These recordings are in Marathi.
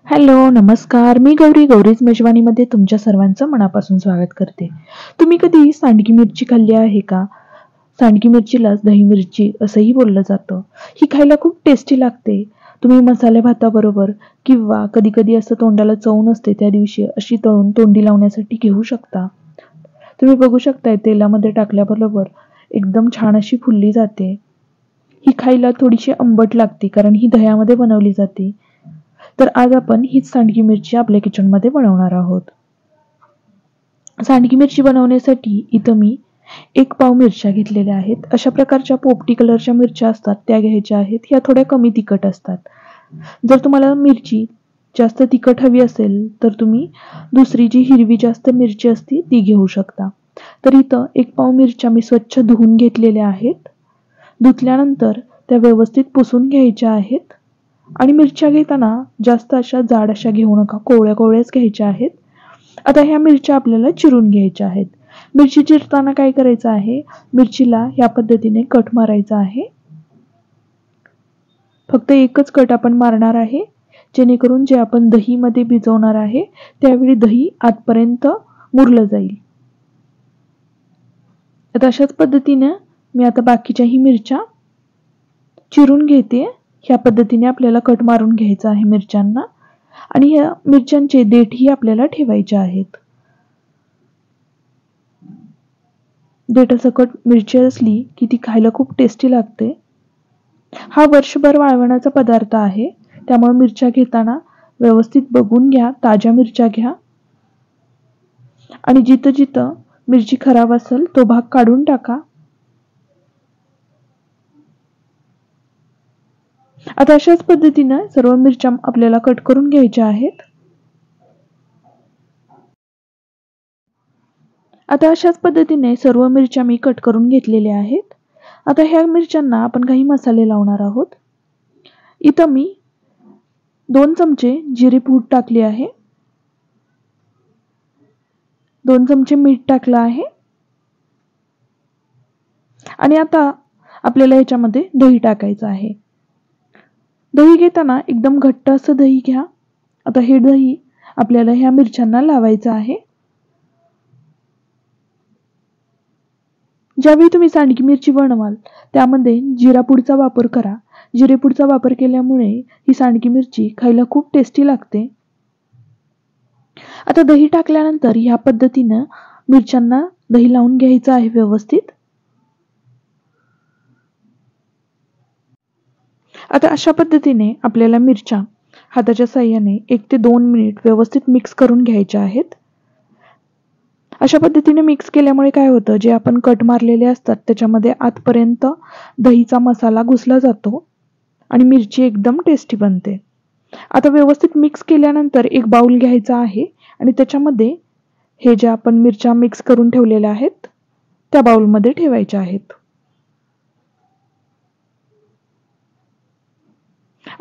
हॅलो, नमस्कार. मी गौरीज मेजवानीमध्ये तुमच्या सर्वांचं मनापासून स्वागत करते. तुम्ही कधी सांडगी मिरची खाल्ली आहे का? सांडगी मिरचीलाच दही मिरची असंही बोललं जातं. ही खायला खूप टेस्टी लागते. तुम्ही मसाले भाताबरोबर किंवा कधी-कधी असं तोंडाला चव नसते त्या दिवशी अशी तळून तोंडी लावण्यासाठी घेऊ शकता. तुम्ही बघू शकताय तेलामध्ये टाकल्याबरोबर एकदम छान अशी फुलली जाते. ही खायला थोडीशी आंबट लागते कारण ही दह्यामध्ये बनवली जाते. तर आज आपण हीच सांडगी मिरची आपल्या किचनमध्ये बनवणार आहोत. सांडगी मिरची बनवण्यासाठी इथं मी 1 पाव मिरच्या घेतलेल्या आहेत. अशा प्रकारच्या पोपटी कलरच्या मिरच्या असतात त्या घ्यायच्या आहेत. ह्या थोड्या कमी तिखट असतात. जर तुम्हाला मिरची जास्त तिखट हवी असेल तर तुम्ही दुसरी जी हिरवी जास्त मिरची असते ती घेऊ शकता. तर इथं 1 पाव मिरच्या मी स्वच्छ धुवून घेतलेल्या आहेत. धुतल्यानंतर त्या व्यवस्थित पुसून घ्यायच्या आहेत. आणि मिरच्या घेताना जास्त अशा जाड अशा घेऊ नका, कोवळ्याच घ्यायच्या आहेत. आता ह्या मिरच्या आपल्याला चिरून घ्यायच्या आहेत. मिरची चिरताना काय करायचं आहे, मिरचीला ह्या पद्धतीने कट मारायचा आहे. फक्त एकच कट आपण मारणार आहे, जेणेकरून जे आपण दहीमध्ये भिजवणार आहे त्यावेळी दही आतपर्यंत मुरलं जाईल. आता अशाच पद्धतीने मी आता बाकीच्याही मिरच्या चिरून घेते. ह्या पद्धतीने आपल्याला कट मारून घ्यायचा आहे मिरच्यांना आणि ह्या मिरच्यांचे देठही आपल्याला ठेवायचे आहेत. देठासकट मिरची असली की ती खायला खूप टेस्टी लागते. हा वर्षभर वाळवण्याचा पदार्थ आहे, त्यामुळे मिरच्या घेताना व्यवस्थित बघून घ्या, ताज्या मिरच्या घ्या आणि जिथं जिथं मिरची खराब असेल तो भाग काढून टाका. आता अशाच पद्धतीने सर्व मिरच्या आपल्याला कट करून घ्यायच्या आहेत. आता अशाच पद्धतीने सर्व मिरच्या मी कट करून घेतलेल्या आहेत. आता ह्या मिरच्यांना आपण काही मसाले लावणार आहोत. इथं मी 2 चमचे जिरे पूड टाकली आहे. 2 चमचे मीठ टाकलं आहे. आणि आता आपल्याला ह्याच्यामध्ये दही टाकायचं आहे. दही घेताना एकदम घट्ट असं दही घ्या. आता हे दही आपल्याला ह्या मिरच्यांना लावायचं आहे. ज्यावेळी तुम्ही सांडगी मिरची बनवाल त्यामध्ये जिरा पूडचा वापर करा. जिरेपूडचा वापर केल्यामुळे ही सांडगी मिरची खायला खूप टेस्टी लागते. आता दही टाकल्यानंतर ह्या पद्धतीनं मिरच्यांना दही लावून घ्यायचं आहे व्यवस्थित. आता अशा पद्धतीने आपल्याला मिरच्या हाताच्या साहाय्याने 1 ते 2 मिनिट व्यवस्थित मिक्स करून घ्यायच्या आहेत. अशा पद्धतीने मिक्स केल्यामुळे काय होतं, जे आपण कट मारलेले असतात त्याच्यामध्ये आतपर्यंत दहीचा मसाला घुसला जातो आणि मिरची एकदम टेस्टी बनते. आता व्यवस्थित मिक्स केल्यानंतर एक बाउल घ्यायचा आहे आणि त्याच्यामध्ये हे ज्या आपण मिरच्या मिक्स करून ठेवलेल्या आहेत त्या बाउलमध्ये ठेवायच्या आहेत.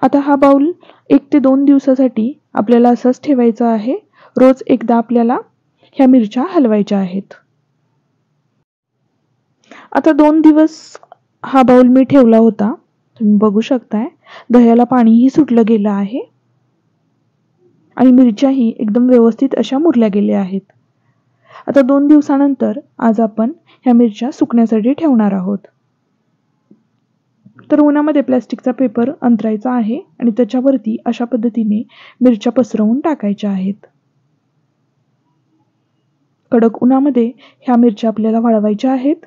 आता हा बाउल 1 ते 2 दिवसासाठी आपल्याला असंच ठेवायचा आहे. रोज एकदा आपल्याला ह्या मिरच्या हलवायच्या आहेत. आता 2 दिवस हा बाउल मी ठेवला होता. तुम्ही बघू शकताय दह्याला पाणीही सुटलं गेलं आहे आणि मिरच्याही एकदम व्यवस्थित अशा मुरल्या गेल्या आहेत. आता 2 दिवसानंतर आज आपण ह्या मिरच्या सुकण्यासाठी ठेवणार आहोत. तर उन्हामध्ये प्लास्टिकचा पेपर अंतरायचा आहे आणि त्याच्यावरती अशा पद्धतीने मिरच्या पसरवून टाकायच्या आहेत. कडक उन्हामध्ये ह्या मिरच्या आपल्याला वाळवायच्या आहेत.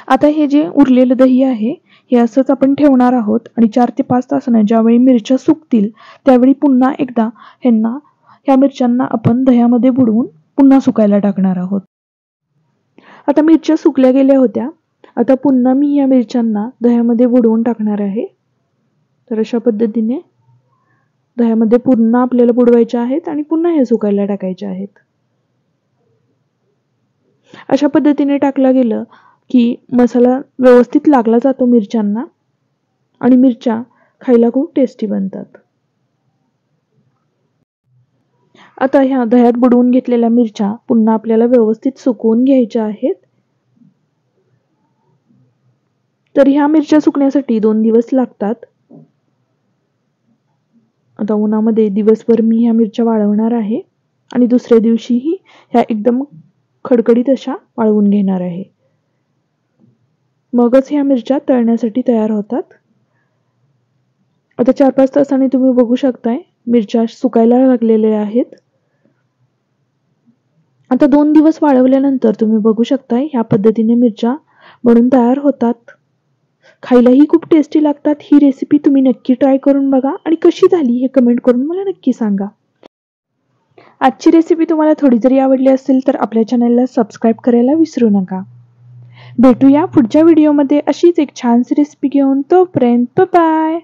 आता हे जे उरलेलं दही आहे हे असंच आपण ठेवणार आहोत आणि 4 ते 5 तासाने ज्यावेळी मिरच्या सुकतील त्यावेळी पुन्हा एकदा ह्या मिरच्यांना आपण दह्यामध्ये बुडवून पुन्हा सुकायला टाकणार आहोत. आता मिरच्या सुकल्या गेल्या होत्या. आता पुन्हा मी या मिरच्यांना दह्यामध्ये बुडवून टाकणार आहे. तर अशा पद्धतीने दह्यामध्ये पुन्हा आपल्याला बुडवायच्या आहेत आणि पुन्हा हे सुकायला टाकायचे आहेत. अशा पद्धतीने टाकला गेलं की मसाला व्यवस्थित लागला जातो मिरच्यांना आणि मिरच्या खायला खूप टेस्टी बनतात. आता ह्या दह्यात बुडवून घेतलेल्या मिरच्या पुन्हा आपल्याला व्यवस्थित सुकवून घ्यायच्या आहेत. तर ह्या मिरच्या सुकण्यासाठी 2 दिवस लागतात. आता उन्हामध्ये दिवसभर मी ह्या मिरच्या वाळवणार आहे आणि दुसऱ्या दिवशीही ह्या एकदम खडखडीत अशा वाळवून घेणार आहे. मगच ह्या मिरच्या तळण्यासाठी तयार होतात. आता 4-5 तासांनी तुम्ही बघू शकताय मिरच्या सुकायला लागलेल्या आहेत. आता 2 दिवस वाळवल्यानंतर तुम्ही बघू शकताय ह्या पद्धतीने मिरच्या बनून तयार होतात. खायलाही खूप टेस्टी लागतात. ही रेसिपी तुम्ही नक्की ट्राय करून बघा आणि कशी झाली हे कमेंट करून मला नक्की सांगा. आजची रेसिपी तुम्हाला थोडी जरी आवडली असेल तर आपल्या चॅनलला सबस्क्राईब करायला विसरू नका. भेटूया पुढच्या व्हिडिओमध्ये अशीच एक छानशी रेसिपी घेऊन. तोपर्यंत बाय.